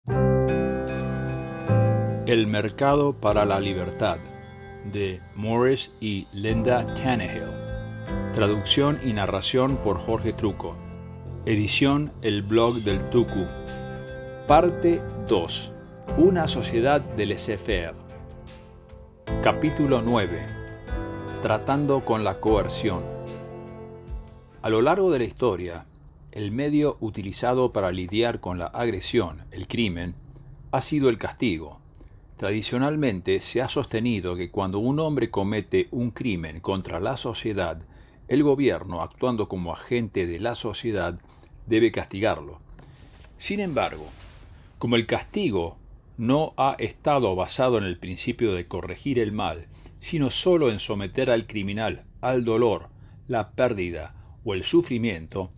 El mercado para la libertad, de Morris y Linda Tannehill. Traducción y narración por Jorge Truco. Edición El Blog del Tucu. Parte 2. Una sociedad de laissez-faire. Capítulo 9. Tratando con la coerción. A lo largo de la historia, el medio utilizado para lidiar con la agresión, el crimen, ha sido el castigo. Tradicionalmente se ha sostenido que cuando un hombre comete un crimen contra la sociedad, el gobierno, actuando como agente de la sociedad, debe castigarlo. Sin embargo, como el castigo no ha estado basado en el principio de corregir el mal, sino solo en someter al criminal al dolor, la pérdida o el sufrimiento,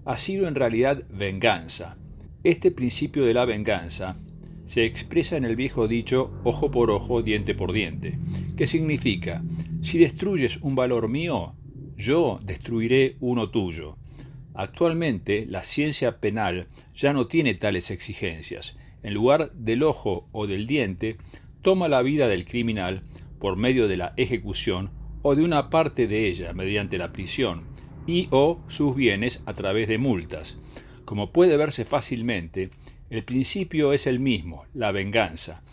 ha sido en realidad venganza. Este principio de la venganza se expresa en el viejo dicho ojo por ojo, diente por diente, que significa, si destruyes un valor mío, yo destruiré uno tuyo. Actualmente, la ciencia penal ya no tiene tales exigencias. En lugar del ojo o del diente, toma la vida del criminal por medio de la ejecución o de una parte de ella mediante la prisión y o sus bienes a través de multas. Como puede verse fácilmente, el principio es el mismo, la venganza,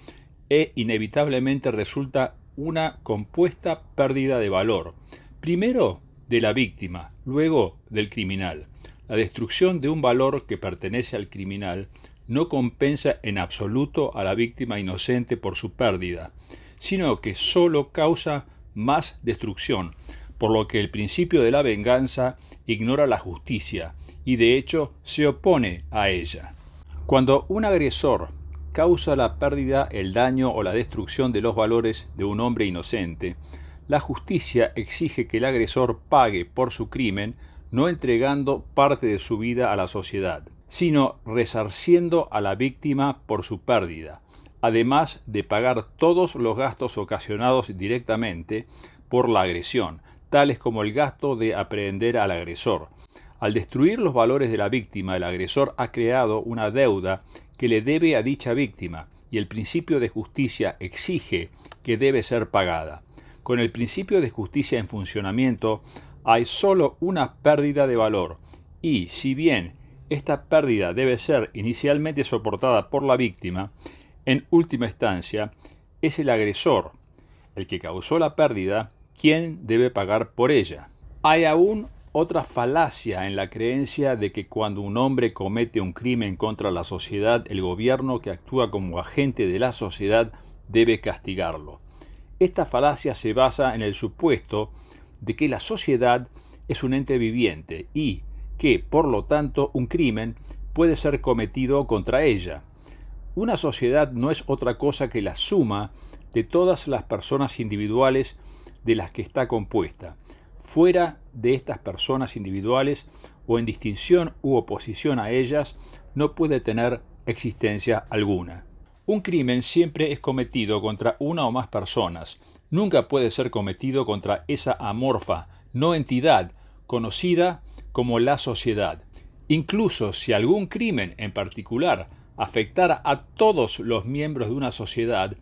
e inevitablemente resulta una compuesta pérdida de valor, primero de la víctima, luego del criminal. La destrucción de un valor que pertenece al criminal no compensa en absoluto a la víctima inocente por su pérdida, sino que solo causa más destrucción, por lo que el principio de la venganza ignora la justicia y de hecho se opone a ella. Cuando un agresor causa la pérdida, el daño o la destrucción de los valores de un hombre inocente, la justicia exige que el agresor pague por su crimen, no entregando parte de su vida a la sociedad, sino resarciendo a la víctima por su pérdida, además de pagar todos los gastos ocasionados directamente por la agresión, tales como el gasto de aprehender al agresor. Al destruir los valores de la víctima, el agresor ha creado una deuda que le debe a dicha víctima, y el principio de justicia exige que debe ser pagada. Con el principio de justicia en funcionamiento, hay solo una pérdida de valor, y si bien esta pérdida debe ser inicialmente soportada por la víctima, en última instancia, es el agresor, el que causó la pérdida, quien debe pagar por ella. Hay aún otra falacia en la creencia de que cuando un hombre comete un crimen contra la sociedad, el gobierno que actúa como agente de la sociedad debe castigarlo. Esta falacia se basa en el supuesto de que la sociedad es un ente viviente y que, por lo tanto, un crimen puede ser cometido contra ella. Una sociedad no es otra cosa que la suma de todas las personas individuales de las que está compuesta. Fuera de estas personas individuales o en distinción u oposición a ellas, no puede tener existencia alguna. Un crimen siempre es cometido contra una o más personas. Nunca puede ser cometido contra esa amorfa, no entidad, conocida como la sociedad. Incluso si algún crimen en particular afectara a todos los miembros de una sociedad,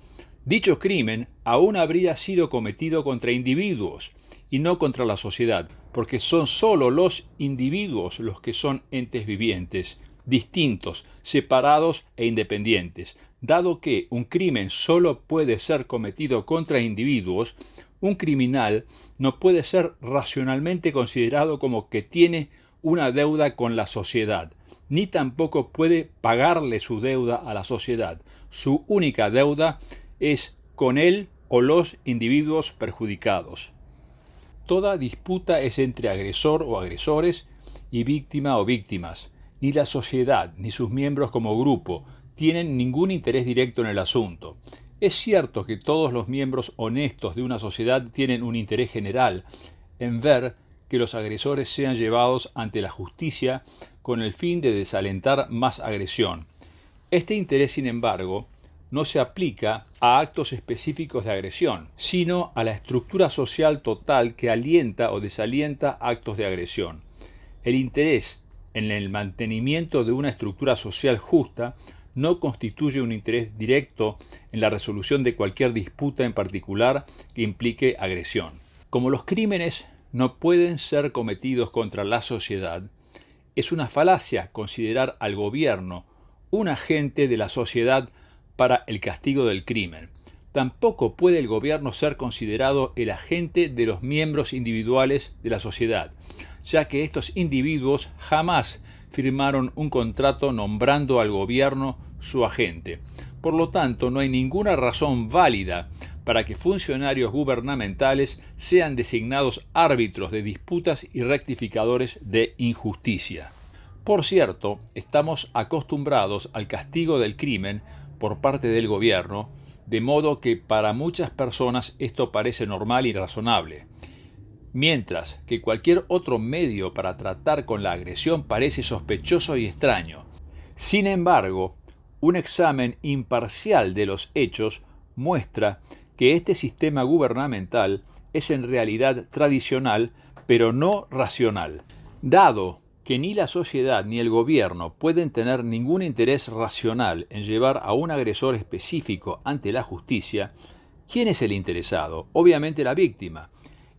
dicho crimen aún habría sido cometido contra individuos y no contra la sociedad, porque son solo los individuos los que son entes vivientes, distintos, separados e independientes. Dado que un crimen solo puede ser cometido contra individuos, un criminal no puede ser racionalmente considerado como que tiene una deuda con la sociedad, ni tampoco puede pagarle su deuda a la sociedad. Su única deuda es con él o los individuos perjudicados. Toda disputa es entre agresor o agresores y víctima o víctimas. Ni la sociedad ni sus miembros como grupo tienen ningún interés directo en el asunto. Es cierto que todos los miembros honestos de una sociedad tienen un interés general en ver que los agresores sean llevados ante la justicia con el fin de desalentar más agresión. Este interés, sin embargo, no se aplica a actos específicos de agresión, sino a la estructura social total que alienta o desalienta actos de agresión. El interés en el mantenimiento de una estructura social justa no constituye un interés directo en la resolución de cualquier disputa en particular que implique agresión. Como los crímenes no pueden ser cometidos contra la sociedad, es una falacia considerar al gobierno un agente de la sociedad para el castigo del crimen. Tampoco puede el gobierno ser considerado el agente de los miembros individuales de la sociedad, ya que estos individuos jamás firmaron un contrato nombrando al gobierno su agente. Por lo tanto, no hay ninguna razón válida para que funcionarios gubernamentales sean designados árbitros de disputas y rectificadores de injusticia. Por cierto, estamos acostumbrados al castigo del crimen por parte del gobierno, de modo que para muchas personas esto parece normal y razonable, mientras que cualquier otro medio para tratar con la agresión parece sospechoso y extraño. Sin embargo, un examen imparcial de los hechos muestra que este sistema gubernamental es en realidad tradicional, pero no racional. Dado que ni la sociedad ni el gobierno pueden tener ningún interés racional en llevar a un agresor específico ante la justicia, ¿quién es el interesado? Obviamente la víctima.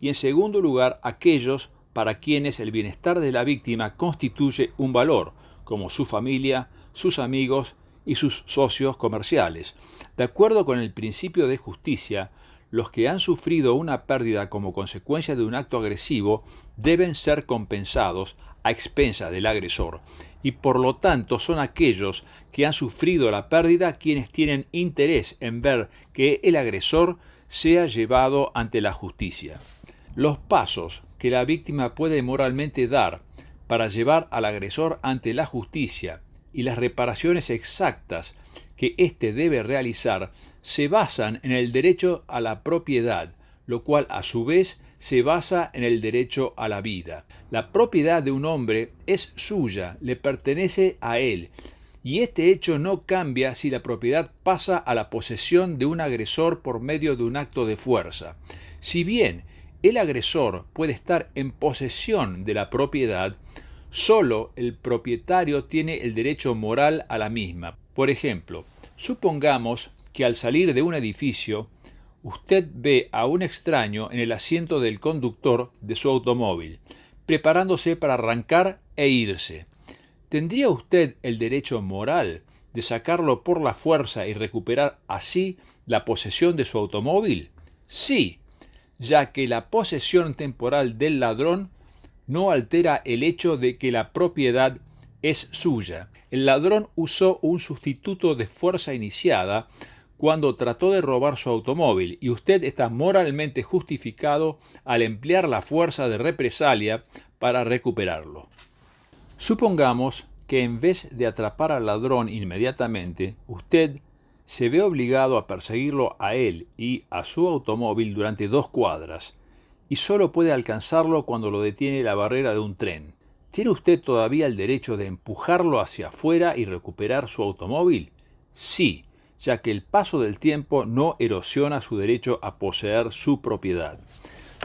Y en segundo lugar, aquellos para quienes el bienestar de la víctima constituye un valor, como su familia, sus amigos y sus socios comerciales. De acuerdo con el principio de justicia, los que han sufrido una pérdida como consecuencia de un acto agresivo deben ser compensados a expensas del agresor, y por lo tanto son aquellos que han sufrido la pérdida quienes tienen interés en ver que el agresor sea llevado ante la justicia. Los pasos que la víctima puede moralmente dar para llevar al agresor ante la justicia y las reparaciones exactas que éste debe realizar se basan en el derecho a la propiedad, lo cual a su vez se basa en el derecho a la vida. La propiedad de un hombre es suya, le pertenece a él, y este hecho no cambia si la propiedad pasa a la posesión de un agresor por medio de un acto de fuerza. Si bien el agresor puede estar en posesión de la propiedad, solo el propietario tiene el derecho moral a la misma. Por ejemplo, supongamos que al salir de un edificio, usted ve a un extraño en el asiento del conductor de su automóvil, preparándose para arrancar e irse. ¿Tendría usted el derecho moral de sacarlo por la fuerza y recuperar así la posesión de su automóvil? Sí, ya que la posesión temporal del ladrón no altera el hecho de que la propiedad es suya. El ladrón usó un sustituto de fuerza iniciada cuando trató de robar su automóvil, y usted está moralmente justificado al emplear la fuerza de represalia para recuperarlo. Supongamos que en vez de atrapar al ladrón inmediatamente, usted se ve obligado a perseguirlo a él y a su automóvil durante 2 cuadras, y solo puede alcanzarlo cuando lo detiene la barrera de un tren. ¿Tiene usted todavía el derecho de empujarlo hacia afuera y recuperar su automóvil? Sí, ya que el paso del tiempo no erosiona su derecho a poseer su propiedad.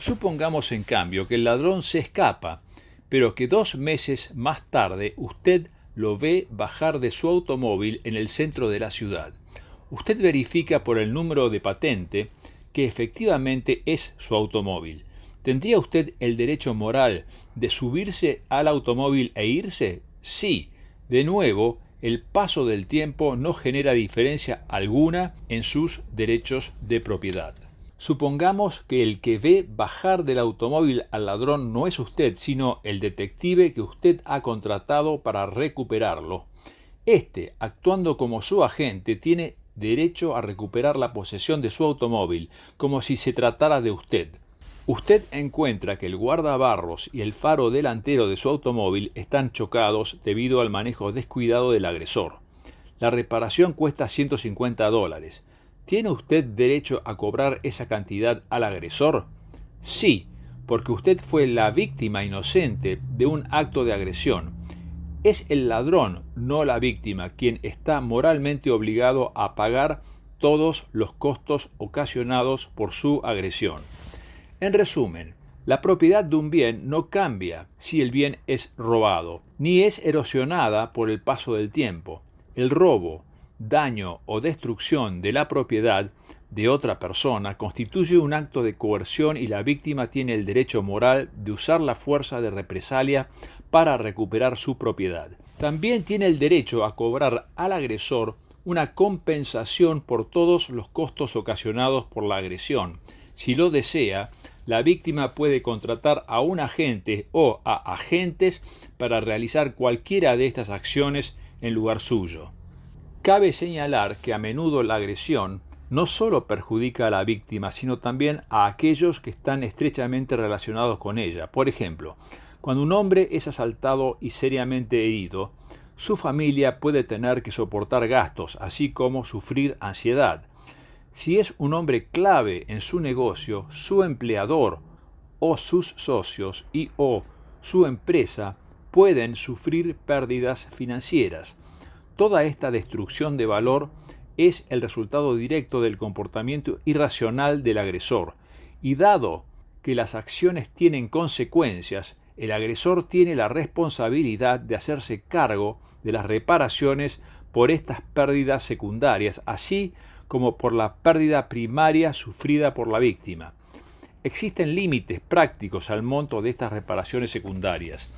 Supongamos, en cambio, que el ladrón se escapa, pero que 2 meses más tarde usted lo ve bajar de su automóvil en el centro de la ciudad. Usted verifica por el número de patente que efectivamente es su automóvil. ¿Tendría usted el derecho moral de subirse al automóvil e irse? Sí. De nuevo, el paso del tiempo no genera diferencia alguna en sus derechos de propiedad. Supongamos que el que ve bajar del automóvil al ladrón no es usted, sino el detective que usted ha contratado para recuperarlo. Este, actuando como su agente, tiene derecho a recuperar la posesión de su automóvil, como si se tratara de usted. Usted encuentra que el guardabarros y el faro delantero de su automóvil están chocados debido al manejo descuidado del agresor. La reparación cuesta $150. ¿Tiene usted derecho a cobrar esa cantidad al agresor? Sí, porque usted fue la víctima inocente de un acto de agresión. Es el ladrón, no la víctima, quien está moralmente obligado a pagar todos los costos ocasionados por su agresión. En resumen, la propiedad de un bien no cambia si el bien es robado, ni es erosionada por el paso del tiempo. El robo, daño o destrucción de la propiedad de otra persona constituye un acto de coerción y la víctima tiene el derecho moral de usar la fuerza de represalia para recuperar su propiedad. También tiene el derecho a cobrar al agresor una compensación por todos los costos ocasionados por la agresión. Si lo desea, la víctima puede contratar a un agente o a agentes para realizar cualquiera de estas acciones en lugar suyo. Cabe señalar que a menudo la agresión no solo perjudica a la víctima, sino también a aquellos que están estrechamente relacionados con ella. Por ejemplo, cuando un hombre es asaltado y seriamente herido, su familia puede tener que soportar gastos, así como sufrir ansiedad. Si es un hombre clave en su negocio, su empleador o sus socios o su empresa pueden sufrir pérdidas financieras. Toda esta destrucción de valor es el resultado directo del comportamiento irracional del agresor, y dado que las acciones tienen consecuencias, el agresor tiene la responsabilidad de hacerse cargo de las reparaciones por estas pérdidas secundarias, así como por la pérdida primaria sufrida por la víctima. Existen límites prácticos al monto de estas reparaciones secundarias.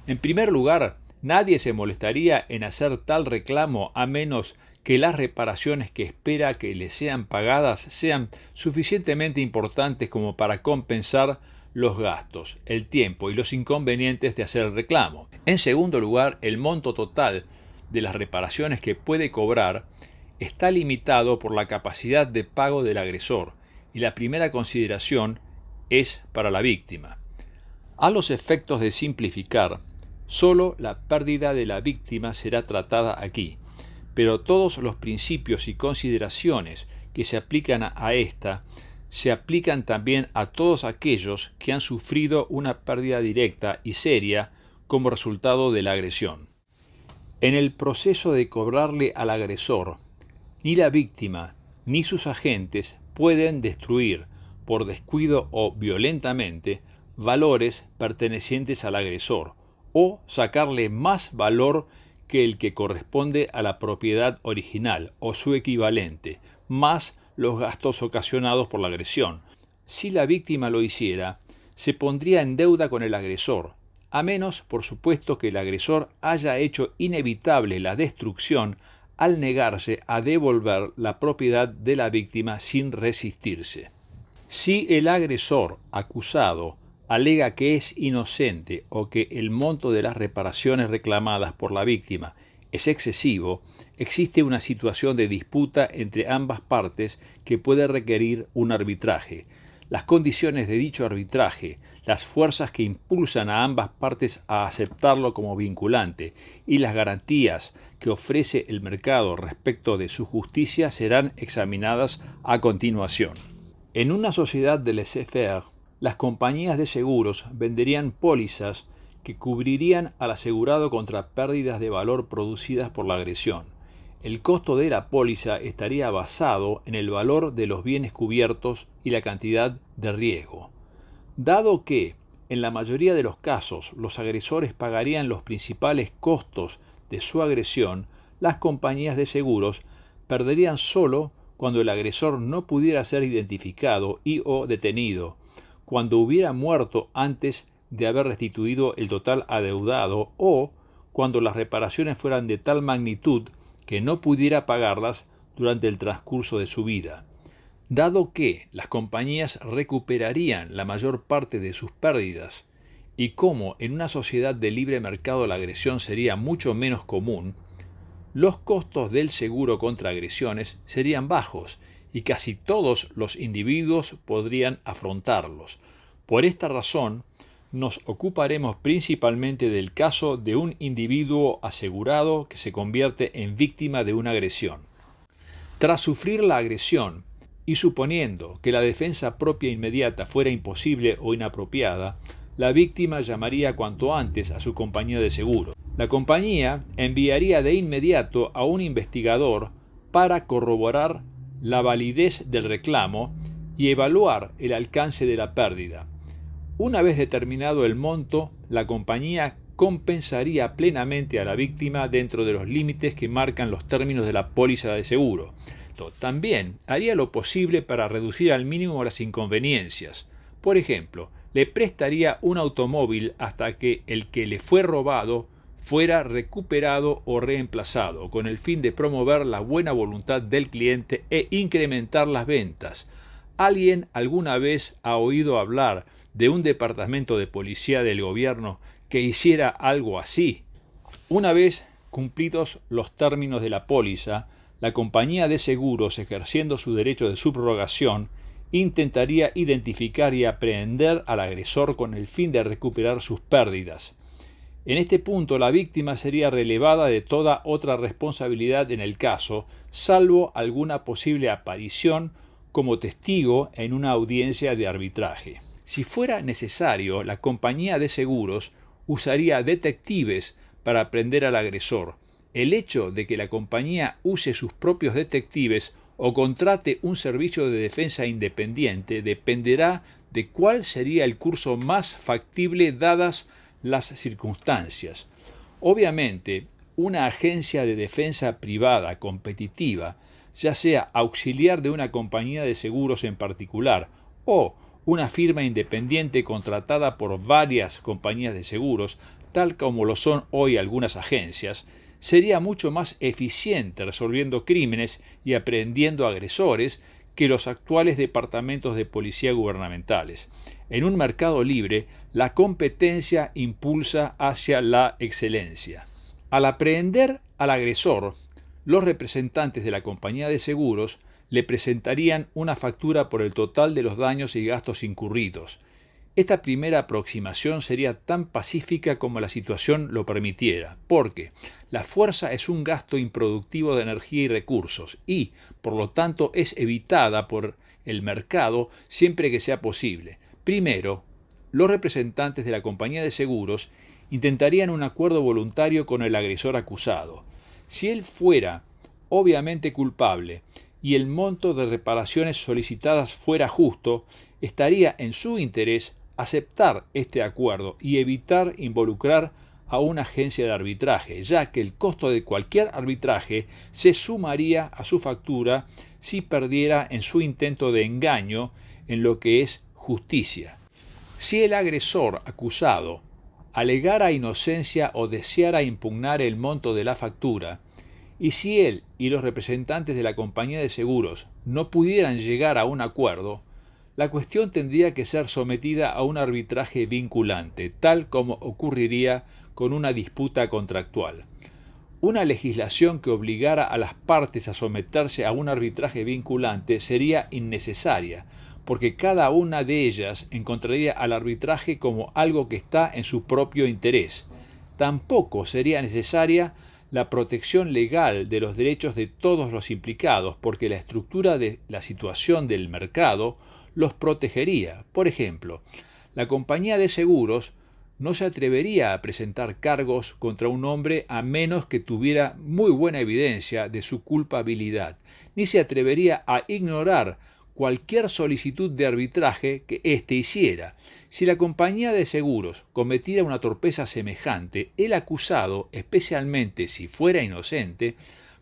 En primer lugar, nadie se molestaría en hacer tal reclamo a menos que las reparaciones que espera que le sean pagadas sean suficientemente importantes como para compensar los gastos, el tiempo y los inconvenientes de hacer el reclamo. En segundo lugar, el monto total de las reparaciones que puede cobrar está limitado por la capacidad de pago del agresor, y la primera consideración es para la víctima. A los efectos de simplificar, solo la pérdida de la víctima será tratada aquí, pero todos los principios y consideraciones que se aplican a esta se aplican también a todos aquellos que han sufrido una pérdida directa y seria como resultado de la agresión. En el proceso de cobrarle al agresor, ni la víctima ni sus agentes pueden destruir, por descuido o violentamente, valores pertenecientes al agresor, o sacarle más valor que el que corresponde a la propiedad original o su equivalente, más los gastos ocasionados por la agresión. Si la víctima lo hiciera, se pondría en deuda con el agresor, a menos, por supuesto, que el agresor haya hecho inevitable la destrucción al negarse a devolver la propiedad de la víctima sin resistirse. Si el agresor acusado alega que es inocente o que el monto de las reparaciones reclamadas por la víctima es excesivo, existe una situación de disputa entre ambas partes que puede requerir un arbitraje. Las condiciones de dicho arbitraje, las fuerzas que impulsan a ambas partes a aceptarlo como vinculante y las garantías que ofrece el mercado respecto de su justicia serán examinadas a continuación. En una sociedad de laissez-faire, las compañías de seguros venderían pólizas que cubrirían al asegurado contra pérdidas de valor producidas por la agresión. El costo de la póliza estaría basado en el valor de los bienes cubiertos y la cantidad de riesgo. Dado que, en la mayoría de los casos, los agresores pagarían los principales costos de su agresión, las compañías de seguros perderían solo cuando el agresor no pudiera ser identificado o detenido, cuando hubiera muerto antes de haber restituido el total adeudado o cuando las reparaciones fueran de tal magnitud que no pudiera pagarlas durante el transcurso de su vida. Dado que las compañías recuperarían la mayor parte de sus pérdidas y como en una sociedad de libre mercado la agresión sería mucho menos común, los costos del seguro contra agresiones serían bajos y casi todos los individuos podrían afrontarlos. Por esta razón, nos ocuparemos principalmente del caso de un individuo asegurado que se convierte en víctima de una agresión. Tras sufrir la agresión, y suponiendo que la defensa propia inmediata fuera imposible o inapropiada, la víctima llamaría cuanto antes a su compañía de seguro. La compañía enviaría de inmediato a un investigador para corroborar la validez del reclamo y evaluar el alcance de la pérdida. Una vez determinado el monto, la compañía compensaría plenamente a la víctima dentro de los límites que marcan los términos de la póliza de seguro. También haría lo posible para reducir al mínimo las inconveniencias. Por ejemplo, le prestaría un automóvil hasta que el que le fue robado fuera recuperado o reemplazado, con el fin de promover la buena voluntad del cliente e incrementar las ventas. ¿Alguien alguna vez ha oído hablar de un departamento de policía del gobierno que hiciera algo así? Una vez cumplidos los términos de la póliza, la compañía de seguros, ejerciendo su derecho de subrogación, intentaría identificar y aprehender al agresor con el fin de recuperar sus pérdidas. En este punto, la víctima sería relevada de toda otra responsabilidad en el caso, salvo alguna posible aparición como testigo en una audiencia de arbitraje. Si fuera necesario, la compañía de seguros usaría detectives para aprender al agresor. El hecho de que la compañía use sus propios detectives o contrate un servicio de defensa independiente dependerá de cuál sería el curso más factible dadas las circunstancias. Obviamente, una agencia de defensa privada competitiva, ya sea auxiliar de una compañía de seguros en particular o una firma independiente contratada por varias compañías de seguros, tal como lo son hoy algunas agencias, sería mucho más eficiente resolviendo crímenes y aprehendiendo agresores que los actuales departamentos de policía gubernamentales. En un mercado libre, la competencia impulsa hacia la excelencia. Al aprehender al agresor, los representantes de la compañía de seguros le presentarían una factura por el total de los daños y gastos incurridos. Esta primera aproximación sería tan pacífica como la situación lo permitiera, porque la fuerza es un gasto improductivo de energía y recursos y, por lo tanto, es evitada por el mercado siempre que sea posible. Primero, los representantes de la compañía de seguros intentarían un acuerdo voluntario con el agresor acusado. Si él fuera obviamente culpable y el monto de reparaciones solicitadas fuera justo, estaría en su interés aceptar este acuerdo y evitar involucrar a una agencia de arbitraje, ya que el costo de cualquier arbitraje se sumaría a su factura si perdiera en su intento de engaño en lo que es justicia. Si el agresor acusado alegara inocencia o deseara impugnar el monto de la factura, y si él y los representantes de la compañía de seguros no pudieran llegar a un acuerdo, la cuestión tendría que ser sometida a un arbitraje vinculante, tal como ocurriría con una disputa contractual. Una legislación que obligara a las partes a someterse a un arbitraje vinculante sería innecesaria, porque cada una de ellas encontraría al arbitraje como algo que está en su propio interés. Tampoco sería necesaria la protección legal de los derechos de todos los implicados, porque la estructura de la situación del mercado los protegería. Por ejemplo, la compañía de seguros no se atrevería a presentar cargos contra un hombre a menos que tuviera muy buena evidencia de su culpabilidad, ni se atrevería a ignorar cualquier solicitud de arbitraje que éste hiciera. Si la compañía de seguros cometiera una torpeza semejante, el acusado, especialmente si fuera inocente,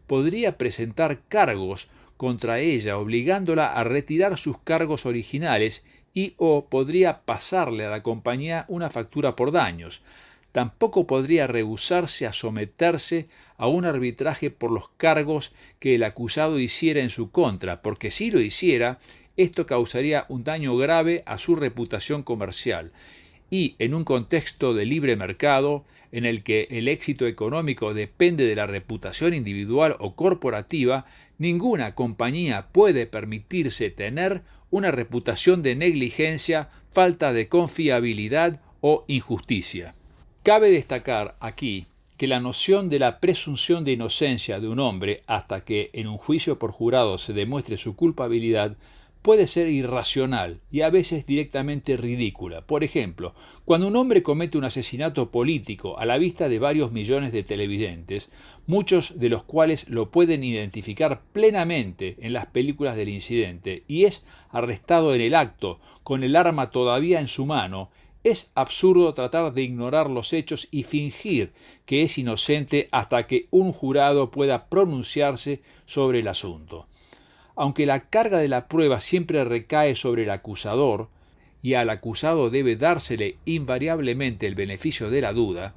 podría presentar cargos contra ella, obligándola a retirar sus cargos originales y o podría pasarle a la compañía una factura por daños. Tampoco podría rehusarse a someterse a un arbitraje por los cargos que el acusado hiciera en su contra, porque si lo hiciera, esto causaría un daño grave a su reputación comercial. Y en un contexto de libre mercado, en el que el éxito económico depende de la reputación individual o corporativa, ninguna compañía puede permitirse tener una reputación de negligencia, falta de confiabilidad o injusticia. Cabe destacar aquí que la noción de la presunción de inocencia de un hombre hasta que en un juicio por jurado se demuestre su culpabilidad puede ser irracional y a veces directamente ridícula. Por ejemplo, cuando un hombre comete un asesinato político a la vista de varios millones de televidentes, muchos de los cuales lo pueden identificar plenamente en las películas del incidente, y es arrestado en el acto con el arma todavía en su mano, Es absurdo tratar de ignorar los hechos y fingir que es inocente hasta que un jurado pueda pronunciarse sobre el asunto. Aunque la carga de la prueba siempre recae sobre el acusador, y al acusado debe dársele invariablemente el beneficio de la duda,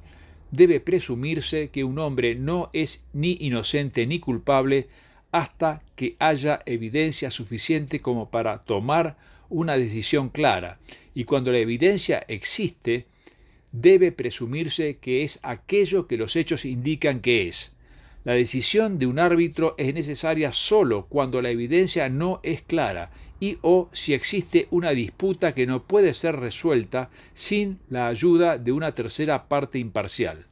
debe presumirse que un hombre no es ni inocente ni culpable hasta que haya evidencia suficiente como para tomar una decisión clara, y cuando la evidencia existe, debe presumirse que es aquello que los hechos indican que es. La decisión de un árbitro es necesaria solo cuando la evidencia no es clara y o si existe una disputa que no puede ser resuelta sin la ayuda de una tercera parte imparcial.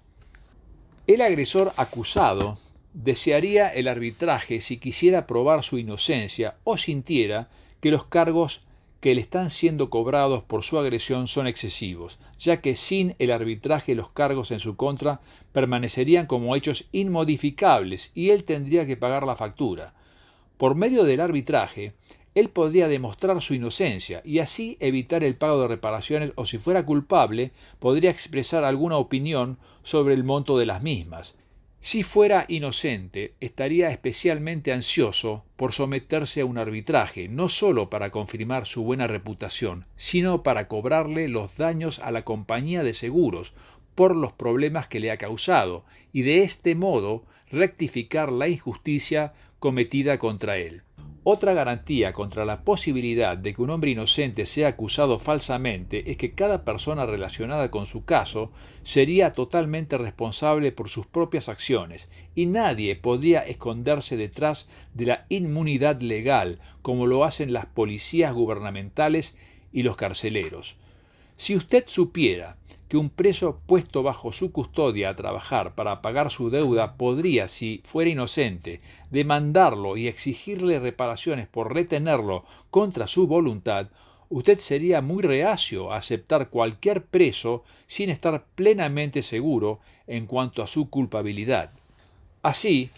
El agresor acusado desearía el arbitraje si quisiera probar su inocencia o sintiera que los cargos que le están siendo cobrados por su agresión son excesivos, ya que sin el arbitraje los cargos en su contra permanecerían como hechos inmodificables y él tendría que pagar la factura. Por medio del arbitraje, él podría demostrar su inocencia y así evitar el pago de reparaciones o si fuera culpable, podría expresar alguna opinión sobre el monto de las mismas. Si fuera inocente, estaría especialmente ansioso por someterse a un arbitraje, no solo para confirmar su buena reputación, sino para cobrarle los daños a la compañía de seguros por los problemas que le ha causado, y de este modo rectificar la injusticia cometida contra él. Otra garantía contra la posibilidad de que un hombre inocente sea acusado falsamente es que cada persona relacionada con su caso sería totalmente responsable por sus propias acciones y nadie podría esconderse detrás de la inmunidad legal como lo hacen las policías gubernamentales y los carceleros. Si usted supiera que un preso puesto bajo su custodia a trabajar para pagar su deuda podría, si fuera inocente, demandarlo y exigirle reparaciones por retenerlo contra su voluntad, usted sería muy reacio a aceptar cualquier preso sin estar plenamente seguro en cuanto a su culpabilidad. Así,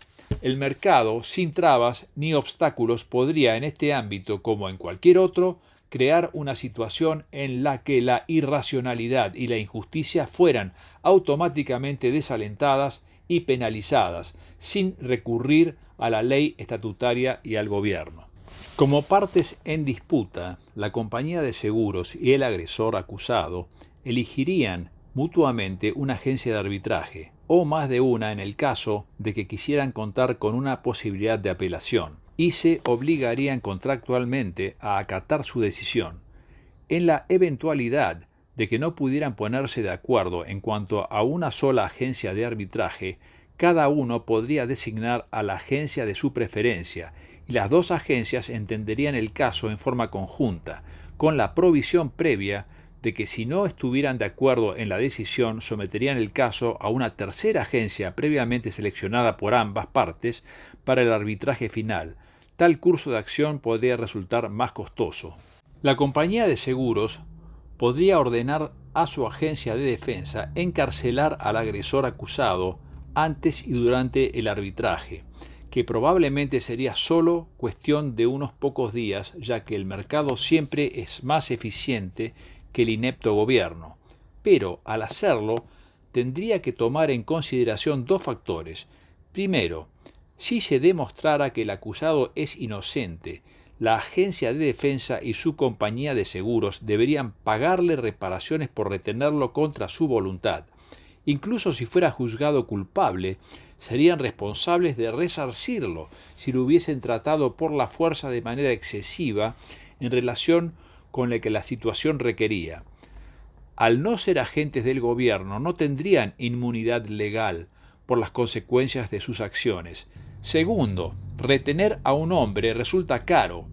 el mercado, sin trabas ni obstáculos, podría en este ámbito, como en cualquier otro, crear una situación en la que la irracionalidad y la injusticia fueran automáticamente desalentadas y penalizadas, sin recurrir a la ley estatutaria y al gobierno. Como partes en disputa, la compañía de seguros y el agresor acusado elegirían mutuamente una agencia de arbitraje, o más de una en el caso de que quisieran contar con una posibilidad de apelación, y se obligarían contractualmente a acatar su decisión. En la eventualidad de que no pudieran ponerse de acuerdo en cuanto a una sola agencia de arbitraje, cada uno podría designar a la agencia de su preferencia, y las dos agencias entenderían el caso en forma conjunta, con la provisión previa de que si no estuvieran de acuerdo en la decisión, someterían el caso a una tercera agencia previamente seleccionada por ambas partes para el arbitraje final. Tal curso de acción podría resultar más costoso. La compañía de seguros podría ordenar a su agencia de defensa encarcelar al agresor acusado antes y durante el arbitraje, que probablemente sería solo cuestión de unos pocos días, ya que el mercado siempre es más eficiente que el inepto gobierno. Pero, al hacerlo, tendría que tomar en consideración dos factores. Primero, si se demostrara que el acusado es inocente, la agencia de defensa y su compañía de seguros deberían pagarle reparaciones por retenerlo contra su voluntad. Incluso si fuera juzgado culpable, serían responsables de resarcirlo si lo hubiesen tratado por la fuerza de manera excesiva en relación con la que la situación requería. Al no ser agentes del gobierno, no tendrían inmunidad legal por las consecuencias de sus acciones. Segundo, retener a un hombre resulta caro,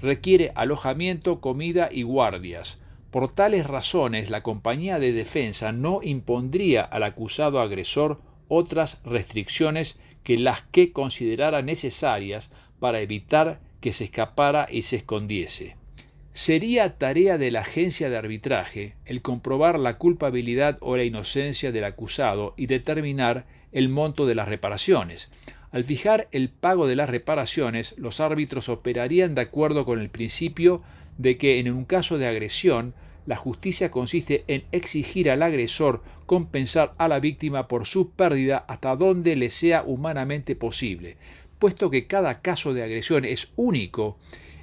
requiere alojamiento, comida y guardias. Por tales razones, la compañía de defensa no impondría al acusado agresor otras restricciones que las que considerara necesarias para evitar que se escapara y se escondiese. Sería tarea de la agencia de arbitraje el comprobar la culpabilidad o la inocencia del acusado y determinar el monto de las reparaciones. Al fijar el pago de las reparaciones, los árbitros operarían de acuerdo con el principio de que en un caso de agresión, la justicia consiste en exigir al agresor compensar a la víctima por su pérdida hasta donde le sea humanamente posible. Puesto que cada caso de agresión es único,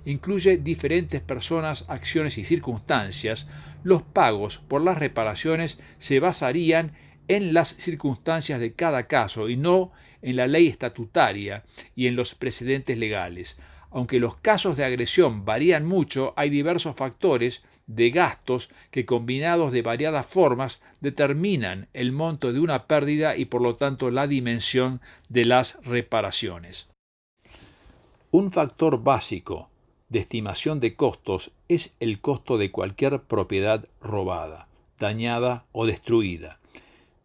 incluye diferentes personas, acciones y circunstancias, los pagos por las reparaciones se basarían en las circunstancias de cada caso y no en la ley estatutaria y en los precedentes legales. Aunque los casos de agresión varían mucho, hay diversos factores de gastos que, combinados de variadas formas, determinan el monto de una pérdida y por lo tanto la dimensión de las reparaciones. Un factor básico de estimación de costos es el costo de cualquier propiedad robada, dañada o destruida.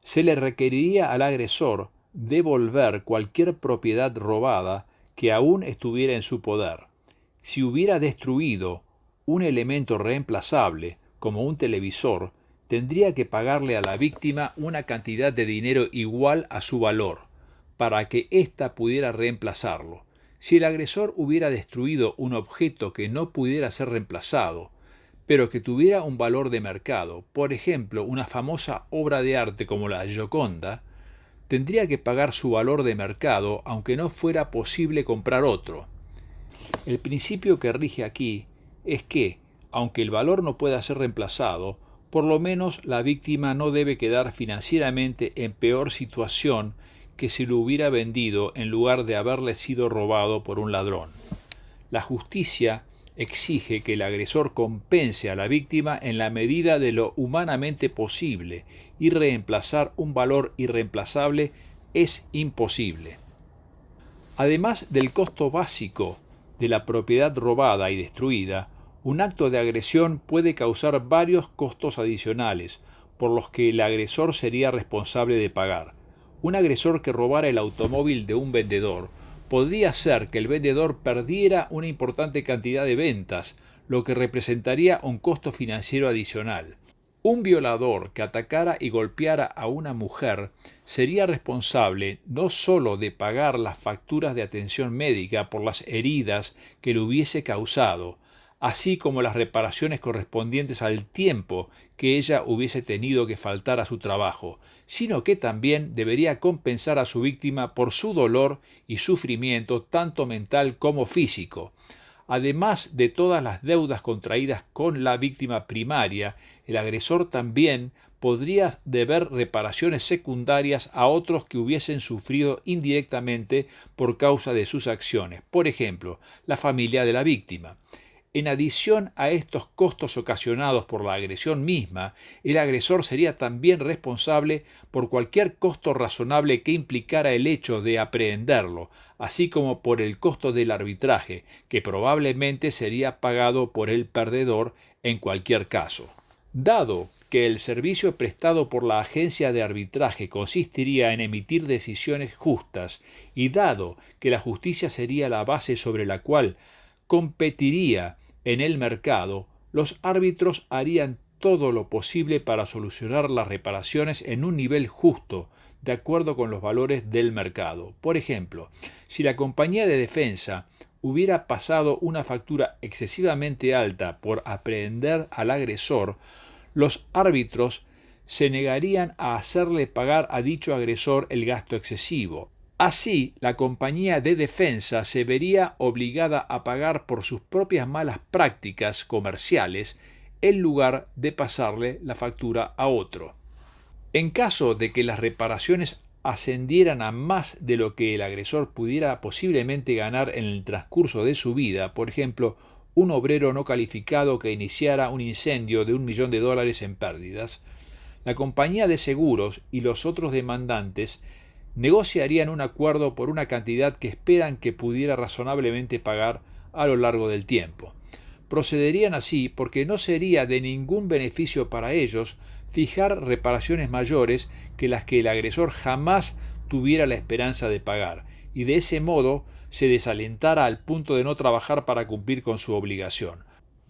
Se le requeriría al agresor devolver cualquier propiedad robada que aún estuviera en su poder. Si hubiera destruido un elemento reemplazable, como un televisor, tendría que pagarle a la víctima una cantidad de dinero igual a su valor, para que ésta pudiera reemplazarlo. Si el agresor hubiera destruido un objeto que no pudiera ser reemplazado, pero que tuviera un valor de mercado, por ejemplo, una famosa obra de arte como la Gioconda, tendría que pagar su valor de mercado aunque no fuera posible comprar otro. El principio que rige aquí es que, aunque el valor no pueda ser reemplazado, por lo menos la víctima no debe quedar financieramente en peor situación que si lo hubiera vendido en lugar de haberle sido robado por un ladrón. La justicia exige que el agresor compense a la víctima en la medida de lo humanamente posible, y reemplazar un valor irreemplazable es imposible. Además del costo básico de la propiedad robada y destruida, un acto de agresión puede causar varios costos adicionales, por los que el agresor sería responsable de pagar. Un agresor que robara el automóvil de un vendedor podría hacer que el vendedor perdiera una importante cantidad de ventas, lo que representaría un costo financiero adicional. Un violador que atacara y golpeara a una mujer sería responsable no solo de pagar las facturas de atención médica por las heridas que le hubiese causado, así como las reparaciones correspondientes al tiempo que ella hubiese tenido que faltar a su trabajo, sino que también debería compensar a su víctima por su dolor y sufrimiento tanto mental como físico. Además de todas las deudas contraídas con la víctima primaria, el agresor también podría deber reparaciones secundarias a otros que hubiesen sufrido indirectamente por causa de sus acciones, por ejemplo, la familia de la víctima. En adición a estos costos ocasionados por la agresión misma, el agresor sería también responsable por cualquier costo razonable que implicara el hecho de aprehenderlo, así como por el costo del arbitraje, que probablemente sería pagado por el perdedor en cualquier caso. Dado que el servicio prestado por la agencia de arbitraje consistiría en emitir decisiones justas, y dado que la justicia sería la base sobre la cual competiría en el mercado, los árbitros harían todo lo posible para solucionar las reparaciones en un nivel justo, de acuerdo con los valores del mercado. Por ejemplo, si la compañía de defensa hubiera pasado una factura excesivamente alta por aprehender al agresor, los árbitros se negarían a hacerle pagar a dicho agresor el gasto excesivo. Así, la compañía de defensa se vería obligada a pagar por sus propias malas prácticas comerciales en lugar de pasarle la factura a otro. En caso de que las reparaciones ascendieran a más de lo que el agresor pudiera posiblemente ganar en el transcurso de su vida, por ejemplo, un obrero no calificado que iniciara un incendio de $1.000.000 en pérdidas, la compañía de seguros y los otros demandantes negociarían un acuerdo por una cantidad que esperan que pudiera razonablemente pagar a lo largo del tiempo. Procederían así porque no sería de ningún beneficio para ellos fijar reparaciones mayores que las que el agresor jamás tuviera la esperanza de pagar, y de ese modo se desalentara al punto de no trabajar para cumplir con su obligación.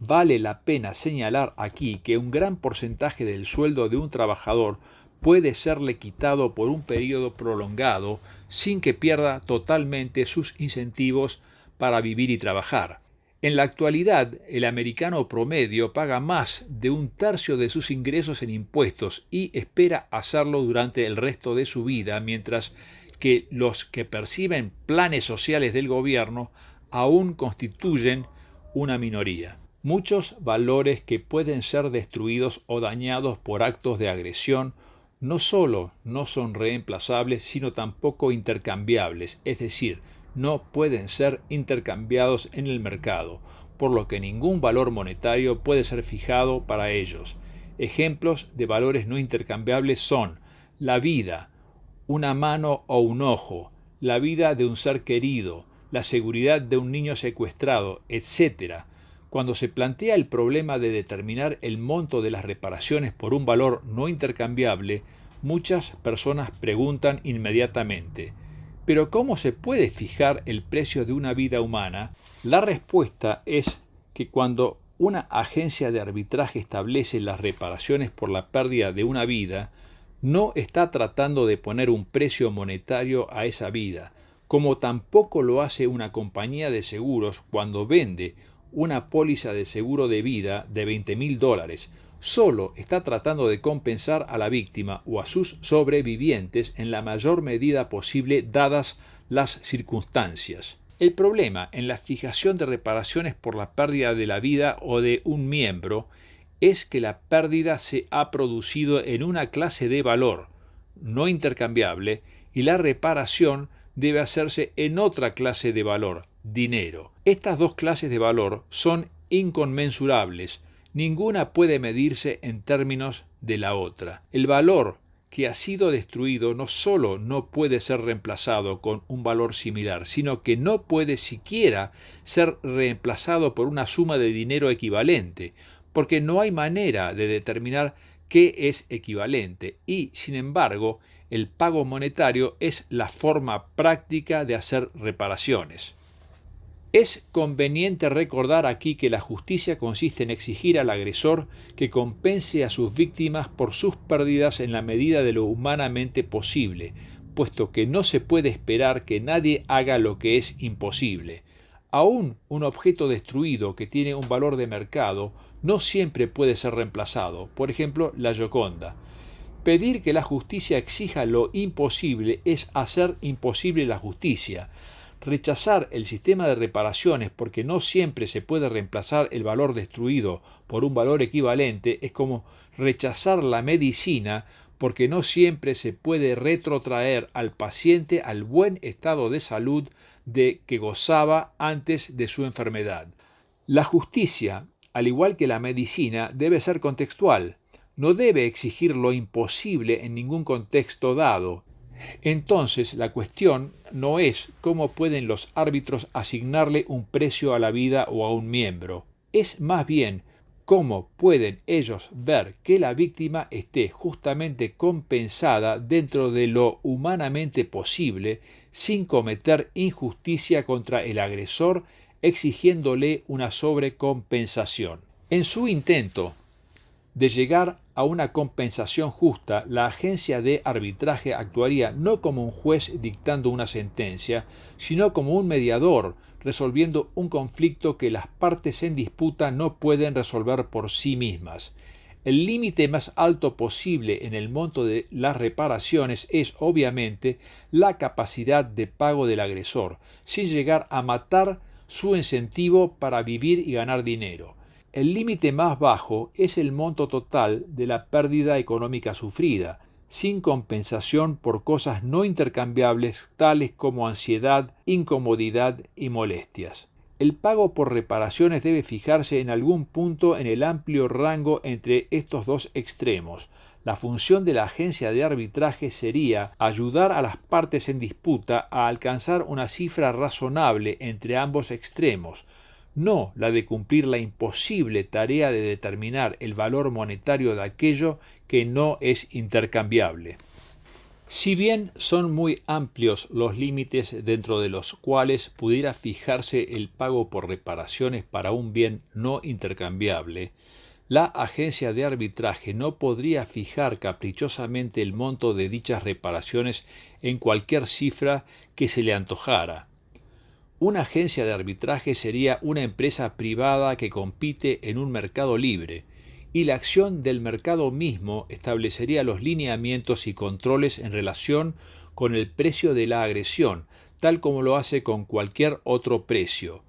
Vale la pena señalar aquí que un gran porcentaje del sueldo de un trabajador puede serle quitado por un periodo prolongado sin que pierda totalmente sus incentivos para vivir y trabajar. En la actualidad, el americano promedio paga más de un tercio de sus ingresos en impuestos y espera hacerlo durante el resto de su vida, mientras que los que perciben planes sociales del gobierno aún constituyen una minoría. Muchos valores que pueden ser destruidos o dañados por actos de agresión no solo no son reemplazables, sino tampoco intercambiables, es decir, no pueden ser intercambiados en el mercado, por lo que ningún valor monetario puede ser fijado para ellos. Ejemplos de valores no intercambiables son la vida, una mano o un ojo, la vida de un ser querido, la seguridad de un niño secuestrado, etc. Cuando se plantea el problema de determinar el monto de las reparaciones por un valor no intercambiable, muchas personas preguntan inmediatamente: ¿pero cómo se puede fijar el precio de una vida humana? La respuesta es que cuando una agencia de arbitraje establece las reparaciones por la pérdida de una vida, no está tratando de poner un precio monetario a esa vida, como tampoco lo hace una compañía de seguros cuando vende una póliza de seguro de vida de $20,000. Solo está tratando de compensar a la víctima o a sus sobrevivientes en la mayor medida posible dadas las circunstancias. El problema en la fijación de reparaciones por la pérdida de la vida o de un miembro es que la pérdida se ha producido en una clase de valor no intercambiable y la reparación debe hacerse en otra clase de valor, dinero. Estas dos clases de valor son inconmensurables. Ninguna puede medirse en términos de la otra. El valor que ha sido destruido no solo no puede ser reemplazado con un valor similar, sino que no puede siquiera ser reemplazado por una suma de dinero equivalente, porque no hay manera de determinar qué es equivalente y, sin embargo, el pago monetario es la forma práctica de hacer reparaciones. Es conveniente recordar aquí que la justicia consiste en exigir al agresor que compense a sus víctimas por sus pérdidas en la medida de lo humanamente posible, puesto que no se puede esperar que nadie haga lo que es imposible. Aún un objeto destruido que tiene un valor de mercado no siempre puede ser reemplazado, por ejemplo, la Gioconda. Pedir que la justicia exija lo imposible es hacer imposible la justicia. Rechazar el sistema de reparaciones porque no siempre se puede reemplazar el valor destruido por un valor equivalente es como rechazar la medicina porque no siempre se puede retrotraer al paciente al buen estado de salud de que gozaba antes de su enfermedad. La justicia, al igual que la medicina, debe ser contextual. No debe exigir lo imposible en ningún contexto dado. Entonces, la cuestión no es cómo pueden los árbitros asignarle un precio a la vida o a un miembro. Es más bien cómo pueden ellos ver que la víctima esté justamente compensada dentro de lo humanamente posible sin cometer injusticia contra el agresor exigiéndole una sobrecompensación. En su intento de llegar a una compensación justa, la agencia de arbitraje actuaría no como un juez dictando una sentencia, sino como un mediador, resolviendo un conflicto que las partes en disputa no pueden resolver por sí mismas. El límite más alto posible en el monto de las reparaciones es, obviamente, la capacidad de pago del agresor, sin llegar a matar su incentivo para vivir y ganar dinero. El límite más bajo es el monto total de la pérdida económica sufrida, sin compensación por cosas no intercambiables tales como ansiedad, incomodidad y molestias. El pago por reparaciones debe fijarse en algún punto en el amplio rango entre estos dos extremos. La función de la agencia de arbitraje sería ayudar a las partes en disputa a alcanzar una cifra razonable entre ambos extremos, no la de cumplir la imposible tarea de determinar el valor monetario de aquello que no es intercambiable. Si bien son muy amplios los límites dentro de los cuales pudiera fijarse el pago por reparaciones para un bien no intercambiable, la agencia de arbitraje no podría fijar caprichosamente el monto de dichas reparaciones en cualquier cifra que se le antojara. Una agencia de arbitraje sería una empresa privada que compite en un mercado libre, y la acción del mercado mismo establecería los lineamientos y controles en relación con el precio de la agresión, tal como lo hace con cualquier otro precio.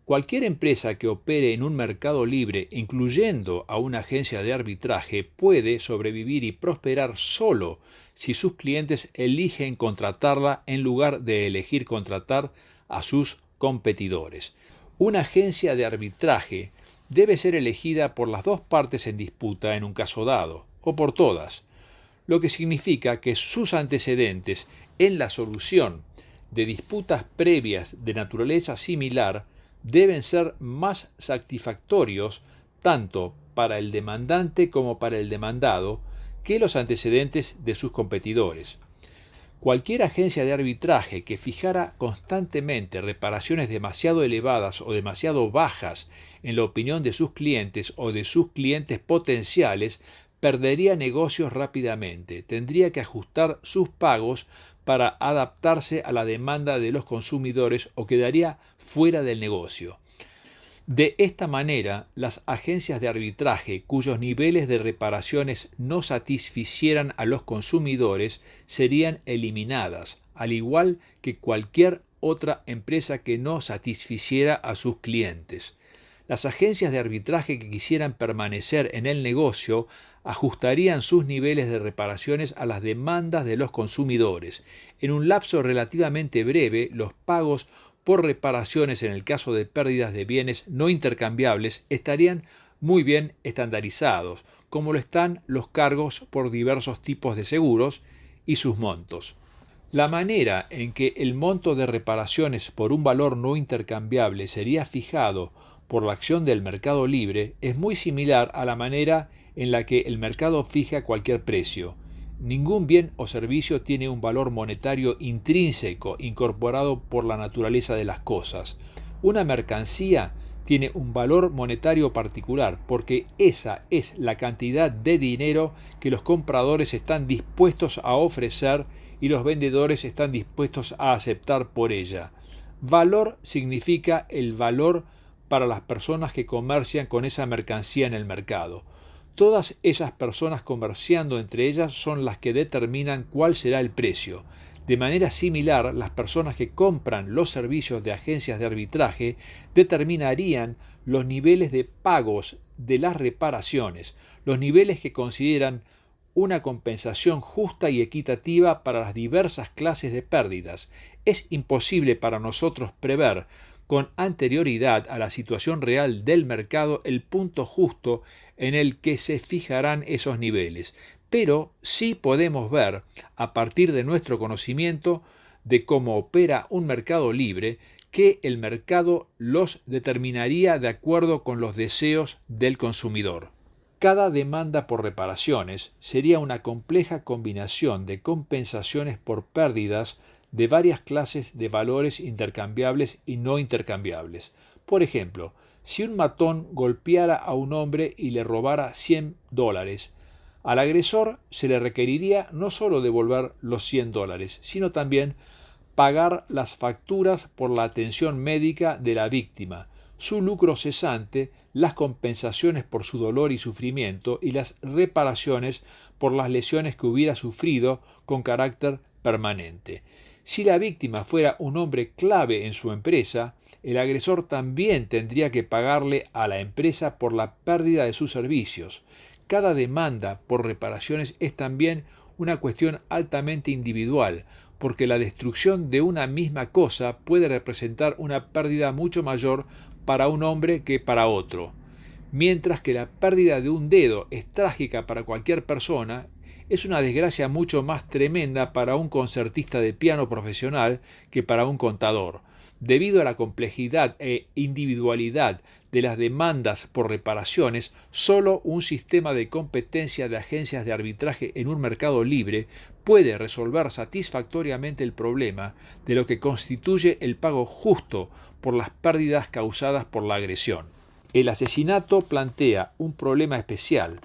Cualquier empresa que opere en un mercado libre, incluyendo a una agencia de arbitraje, puede sobrevivir y prosperar solo si sus clientes eligen contratarla en lugar de elegir contratar a sus competidores. Una agencia de arbitraje debe ser elegida por las dos partes en disputa en un caso dado, o por todas, lo que significa que sus antecedentes en la solución de disputas previas de naturaleza similar deben ser más satisfactorios tanto para el demandante como para el demandado que los antecedentes de sus competidores. Cualquier agencia de arbitraje que fijara constantemente reparaciones demasiado elevadas o demasiado bajas en la opinión de sus clientes o de sus clientes potenciales perdería negocios rápidamente, tendría que ajustar sus pagos para adaptarse a la demanda de los consumidores o quedaría fuera del negocio. De esta manera, las agencias de arbitraje cuyos niveles de reparaciones no satisficieran a los consumidores serían eliminadas, al igual que cualquier otra empresa que no satisficiera a sus clientes. Las agencias de arbitraje que quisieran permanecer en el negocio ajustarían sus niveles de reparaciones a las demandas de los consumidores. En un lapso relativamente breve, los pagos por reparaciones en el caso de pérdidas de bienes no intercambiables estarían muy bien estandarizados, como lo están los cargos por diversos tipos de seguros y sus montos. La manera en que el monto de reparaciones por un valor no intercambiable sería fijado por la acción del mercado libre es muy similar a la manera en la que el mercado fija cualquier precio. Ningún bien o servicio tiene un valor monetario intrínseco incorporado por la naturaleza de las cosas. Una mercancía tiene un valor monetario particular porque esa es la cantidad de dinero que los compradores están dispuestos a ofrecer y los vendedores están dispuestos a aceptar por ella. Valor significa el valor para las personas que comercian con esa mercancía en el mercado. Todas esas personas comerciando entre ellas son las que determinan cuál será el precio. De manera similar, las personas que compran los servicios de agencias de arbitraje determinarían los niveles de pagos de las reparaciones, los niveles que consideran una compensación justa y equitativa para las diversas clases de pérdidas. Es imposible para nosotros prever con anterioridad a la situación real del mercado el punto justo en el que se fijarán esos niveles, pero sí podemos ver, a partir de nuestro conocimiento de cómo opera un mercado libre, que el mercado los determinaría de acuerdo con los deseos del consumidor. Cada demanda por reparaciones sería una compleja combinación de compensaciones por pérdidas de varias clases de valores intercambiables y no intercambiables. Por ejemplo, si un matón golpeara a un hombre y le robara $100, al agresor se le requeriría no solo devolver los $100, sino también pagar las facturas por la atención médica de la víctima, su lucro cesante, las compensaciones por su dolor y sufrimiento y las reparaciones por las lesiones que hubiera sufrido con carácter permanente. Si la víctima fuera un hombre clave en su empresa, el agresor también tendría que pagarle a la empresa por la pérdida de sus servicios. Cada demanda por reparaciones es también una cuestión altamente individual, porque la destrucción de una misma cosa puede representar una pérdida mucho mayor para un hombre que para otro. Mientras que la pérdida de un dedo es trágica para cualquier persona, es una desgracia mucho más tremenda para un concertista de piano profesional que para un contador. Debido a la complejidad e individualidad de las demandas por reparaciones, solo un sistema de competencia de agencias de arbitraje en un mercado libre puede resolver satisfactoriamente el problema de lo que constituye el pago justo por las pérdidas causadas por la agresión. El asesinato plantea un problema especial,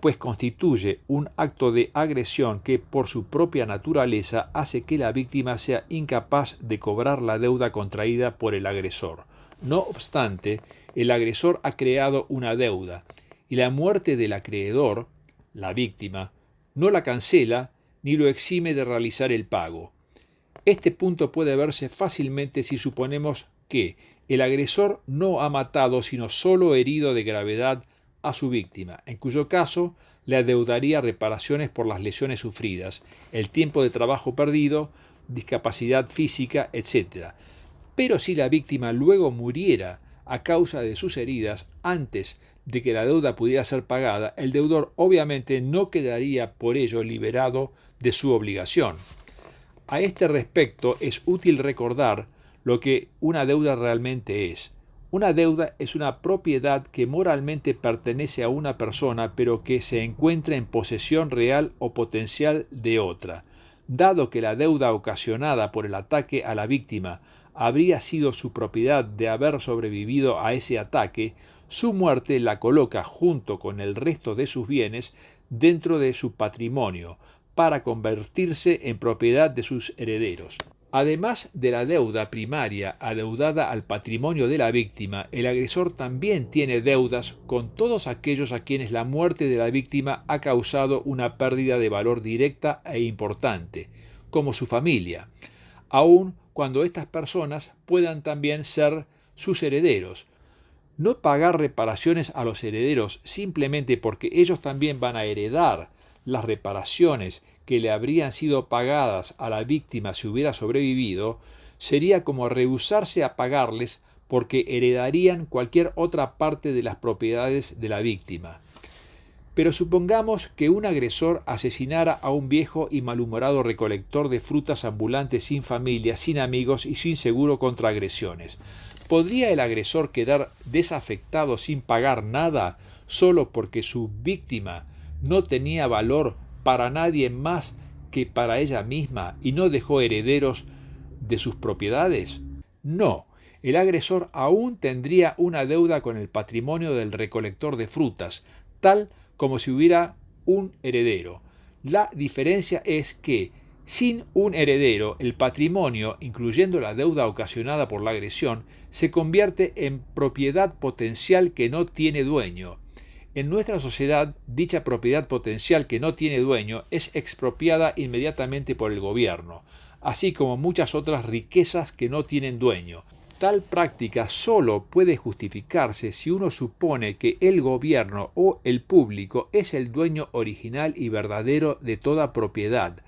pues constituye un acto de agresión que por su propia naturaleza hace que la víctima sea incapaz de cobrar la deuda contraída por el agresor. No obstante, el agresor ha creado una deuda y la muerte del acreedor, la víctima, no la cancela ni lo exime de realizar el pago. Este punto puede verse fácilmente si suponemos que el agresor no ha matado sino solo herido de gravedad a su víctima, en cuyo caso le adeudaría reparaciones por las lesiones sufridas, el tiempo de trabajo perdido, discapacidad física, etc. Pero si la víctima luego muriera a causa de sus heridas antes de que la deuda pudiera ser pagada, el deudor obviamente no quedaría por ello liberado de su obligación. A este respecto es útil recordar lo que una deuda realmente es. Una deuda es una propiedad que moralmente pertenece a una persona pero que se encuentra en posesión real o potencial de otra. Dado que la deuda ocasionada por el ataque a la víctima habría sido su propiedad de haber sobrevivido a ese ataque, su muerte la coloca junto con el resto de sus bienes dentro de su patrimonio, para convertirse en propiedad de sus herederos. Además de la deuda primaria adeudada al patrimonio de la víctima, el agresor también tiene deudas con todos aquellos a quienes la muerte de la víctima ha causado una pérdida de valor directa e importante, como su familia, aun cuando estas personas puedan también ser sus herederos. No pagar reparaciones a los herederos simplemente porque ellos también van a heredar las reparaciones que le habrían sido pagadas a la víctima si hubiera sobrevivido, sería como rehusarse a pagarles porque heredarían cualquier otra parte de las propiedades de la víctima. Pero supongamos que un agresor asesinara a un viejo y malhumorado recolector de frutas ambulante sin familia, sin amigos y sin seguro contra agresiones. ¿Podría el agresor quedar desafectado sin pagar nada solo porque su víctima no tenía valor para nadie más que para ella misma y no dejó herederos de sus propiedades? No, el agresor aún tendría una deuda con el patrimonio del recolector de frutas, tal como si hubiera un heredero. La diferencia es que, sin un heredero, el patrimonio, incluyendo la deuda ocasionada por la agresión, se convierte en propiedad potencial que no tiene dueño. En nuestra sociedad, dicha propiedad potencial que no tiene dueño es expropiada inmediatamente por el gobierno, así como muchas otras riquezas que no tienen dueño. Tal práctica solo puede justificarse si uno supone que el gobierno o el público es el dueño original y verdadero de toda propiedad,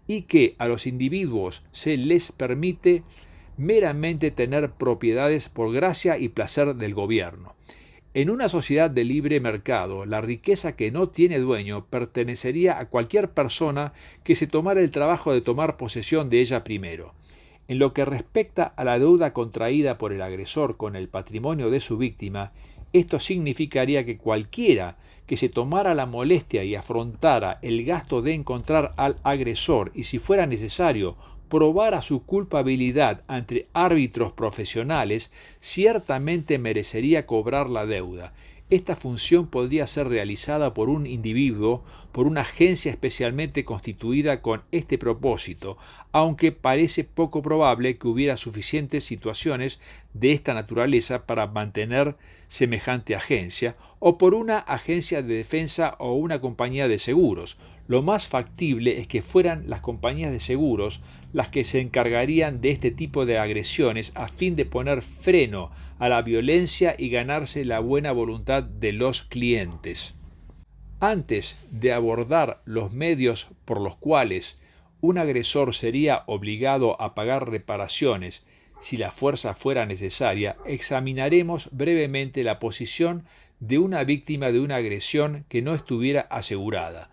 y que a los individuos se les permite meramente tener propiedades por gracia y placer del gobierno. En una sociedad de libre mercado, la riqueza que no tiene dueño pertenecería a cualquier persona que se tomara el trabajo de tomar posesión de ella primero. En lo que respecta a la deuda contraída por el agresor con el patrimonio de su víctima, esto significaría que cualquiera que se tomara la molestia y afrontara el gasto de encontrar al agresor y, si fuera necesario, probara su culpabilidad ante árbitros profesionales, ciertamente merecería cobrar la deuda. Esta función podría ser realizada por un individuo, por una agencia especialmente constituida con este propósito, aunque parece poco probable que hubiera suficientes situaciones de esta naturaleza para mantener semejante agencia, o por una agencia de defensa o una compañía de seguros. Lo más factible es que fueran las compañías de seguros las que se encargarían de este tipo de agresiones a fin de poner freno a la violencia y ganarse la buena voluntad de los clientes. Antes de abordar los medios por los cuales un agresor sería obligado a pagar reparaciones si la fuerza fuera necesaria, examinaremos brevemente la posición de una víctima de una agresión que no estuviera asegurada.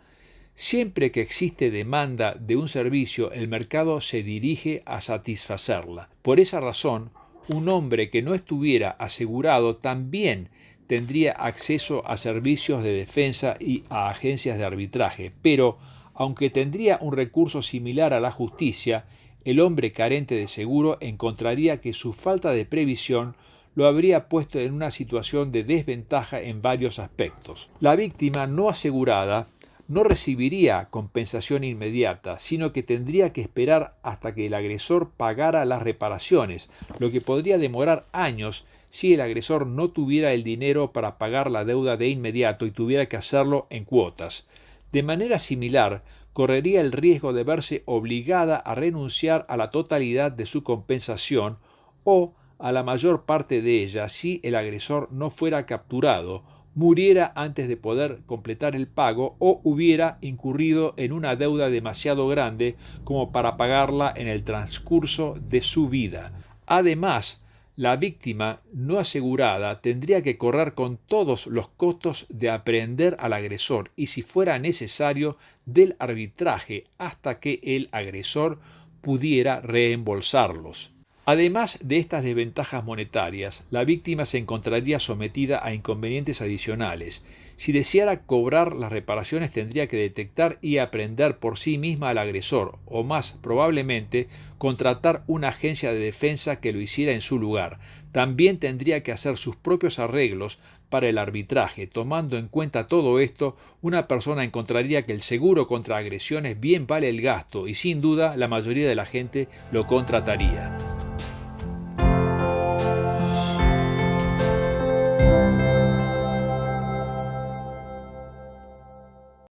Siempre que existe demanda de un servicio, el mercado se dirige a satisfacerla. Por esa razón, un hombre que no estuviera asegurado también tendría acceso a servicios de defensa y a agencias de arbitraje, pero, aunque tendría un recurso similar a la justicia, el hombre carente de seguro encontraría que su falta de previsión lo habría puesto en una situación de desventaja en varios aspectos. La víctima no asegurada no recibiría compensación inmediata, sino que tendría que esperar hasta que el agresor pagara las reparaciones, lo que podría demorar años si el agresor no tuviera el dinero para pagar la deuda de inmediato y tuviera que hacerlo en cuotas. De manera similar, correría el riesgo de verse obligada a renunciar a la totalidad de su compensación o a la mayor parte de ella si el agresor no fuera capturado, muriera antes de poder completar el pago o hubiera incurrido en una deuda demasiado grande como para pagarla en el transcurso de su vida. Además, la víctima no asegurada tendría que correr con todos los costos de aprehender al agresor y, si fuera necesario, del arbitraje hasta que el agresor pudiera reembolsarlos. Además de estas desventajas monetarias, la víctima se encontraría sometida a inconvenientes adicionales. Si deseara cobrar las reparaciones, tendría que detectar y aprehender por sí misma al agresor, o más probablemente, contratar una agencia de defensa que lo hiciera en su lugar. También tendría que hacer sus propios arreglos para el arbitraje. Tomando en cuenta todo esto, una persona encontraría que el seguro contra agresiones bien vale el gasto y sin duda la mayoría de la gente lo contrataría.